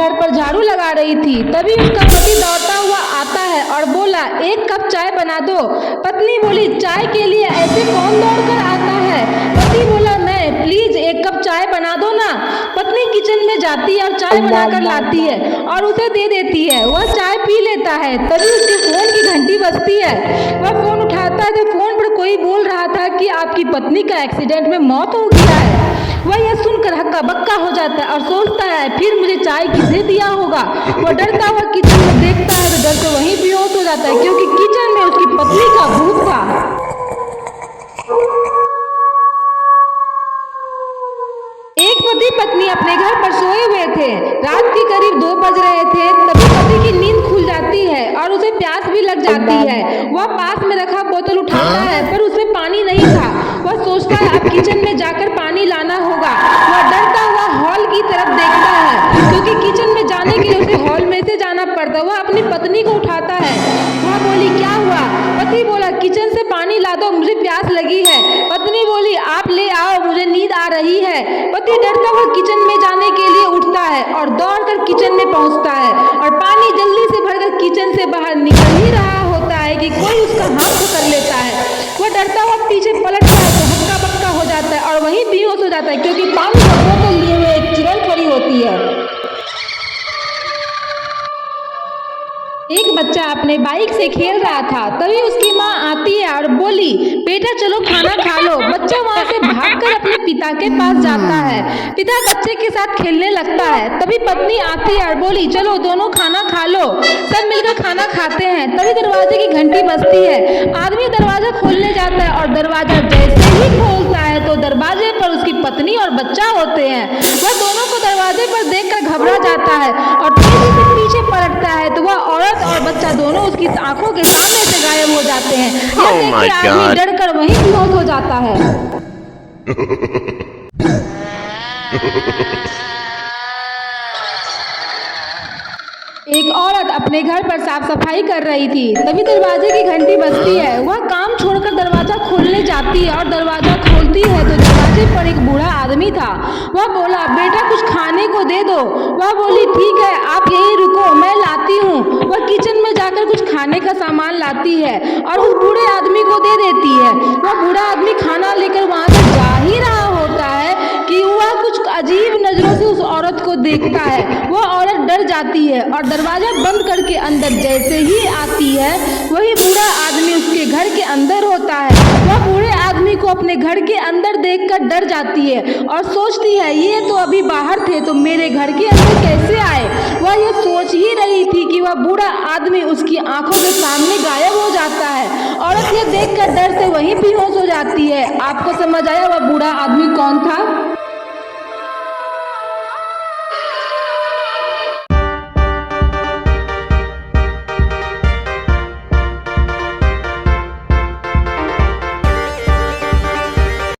घर पर झाड़ू लगा रही थी, तभी उसका पति दौड़ता हुआ आता है और बोला, 1 कप चाय बना दो। पत्नी बोली, चाय के लिए ऐसे कौन दौड़ कर आता है? पति बोला, मैं, प्लीज 1 कप चाय बना दो ना। पत्नी किचन में जाती है और चाय बनाकर लाती है और उसे दे देती है। वह चाय पी लेता है, तभी उसके फोन की घंटी बजती है। वह फोन उठाता है तो फोन पर कोई बोल रहा था कि आपकी पत्नी का एक्सीडेंट में मौत हो गया है। वह यह सुनकर हक्का बक्का हो जाता है और सोचता है, फिर मुझे चाय किसने दिया होगा। वह डरता हुआ किचन में देखता है तो डर से वहीं बेहोश हो जाता है, क्योंकि किचन में उसकी पत्नी का भूत था। एक पति पत्नी अपने घर पर सोए हुए थे। रात के करीब 2 बज रहे थे, तभी पति की नींद खुल जाती है और उसे प्यास भी लग जाती है। वह पास में रखा बोतल उठाता है, पर उसमें पानी नहीं था। वह सोचता है अब किचन में जाकर पानी लाना होगा। वह डरता हुआ हॉल की तरफ देखता है, क्योंकि किचन में जाने के लिए उसे हॉल में से जाना पड़ता है। वह अपनी पत्नी को उठाता है। वह बोली, क्या हुआ? पति बोला, किचन से पानी ला दो, मुझे प्यास लगी है। पत्नी बोली, आप ले आओ, मुझे नींद आ रही है। पति डरता हुआ किचन में जाने के लिए उठता है और दौड़कर किचन में पहुंचता है और पानी जल्दी से भरकर किचन से बाहर निकल ही रहा होता है कि कोई उसका हाथ पकड़ लेता है। वह डरता हुआ पीछे पलटता है तो हक्का बक्का हो जाता है और वहीं बेहोश हो जाता है, क्योंकि पानी का बोतल लिए हुए एक चुड़ैल खड़ी होती है। एक बच्चा अपने बाइक से खेल रहा था, तभी उसकी माँ आती है और बोली, बेटा चलो खाना खा लो। बच्चा वहाँ से भागकर अपने पिता के पास जाता है। पिता बच्चे के साथ खेलने लगता है, तभी पत्नी आती है और बोली, चलो दोनों खाना खा लो। सब मिलकर खाना खाते हैं। तभी दरवाजे की घंटी बजती है। आदमी दरवाजा खोलने जाता है और दरवाजा जैसे ही खोलता है तो दरवाजे पर उसकी पत्नी और बच्चा होते हैं। वह दोनों को दरवाजे पर देखकर घबरा जाता है और तेजी से पीछे पलटता है तो वह औरत और बच्चा दोनों उसकी आंखों के सामने से गायब हो जाते हैं। यह देखकर आदमी डरकर वहीं बेहोश हो जाता है। एक औरत अपने घर पर साफ सफाई कर रही थी, तभी दरवाजे की घंटी बजती है। वह काम छोड़कर दरवाजा खोलने जाती है और दरवाजा खोलती है तो दरवाजे पर एक बूढ़ा आदमी था। वह बोला, बेटा कुछ खाने को दे दो। वह बोली, ठीक है, आप यहीं रुको, मैं लाती हूँ। वह किचन में जाकर कुछ खाने का सामान लाती है और उस बूढ़े आदमी को दे देती है। वह बूढ़ा आदमी खाना लेकर वहाँ से जा ही रहा होता है कि वह कुछ अजीब नजरों से उस औरत को देखता है। वह औरत डर जाती है और दरवाजा बंद करके अंदर जैसे ही आती है, वही बूढ़ा आदमी उसके घर के अंदर होता है। वह बूढ़े आदमी को अपने घर के अंदर देखकर डर जाती है और सोचती है, ये तो अभी बाहर थे तो मेरे घर के अंदर कैसे आए। वह ये सोच ही रही थी कि वह बूढ़ा आदमी उसकी आंखों के सामने गायब हो जाता है। औरत ये देखकर डर से वहीं बेहोश हो जाती है। आपको समझ आया वह बूढ़ा आदमी कौन था?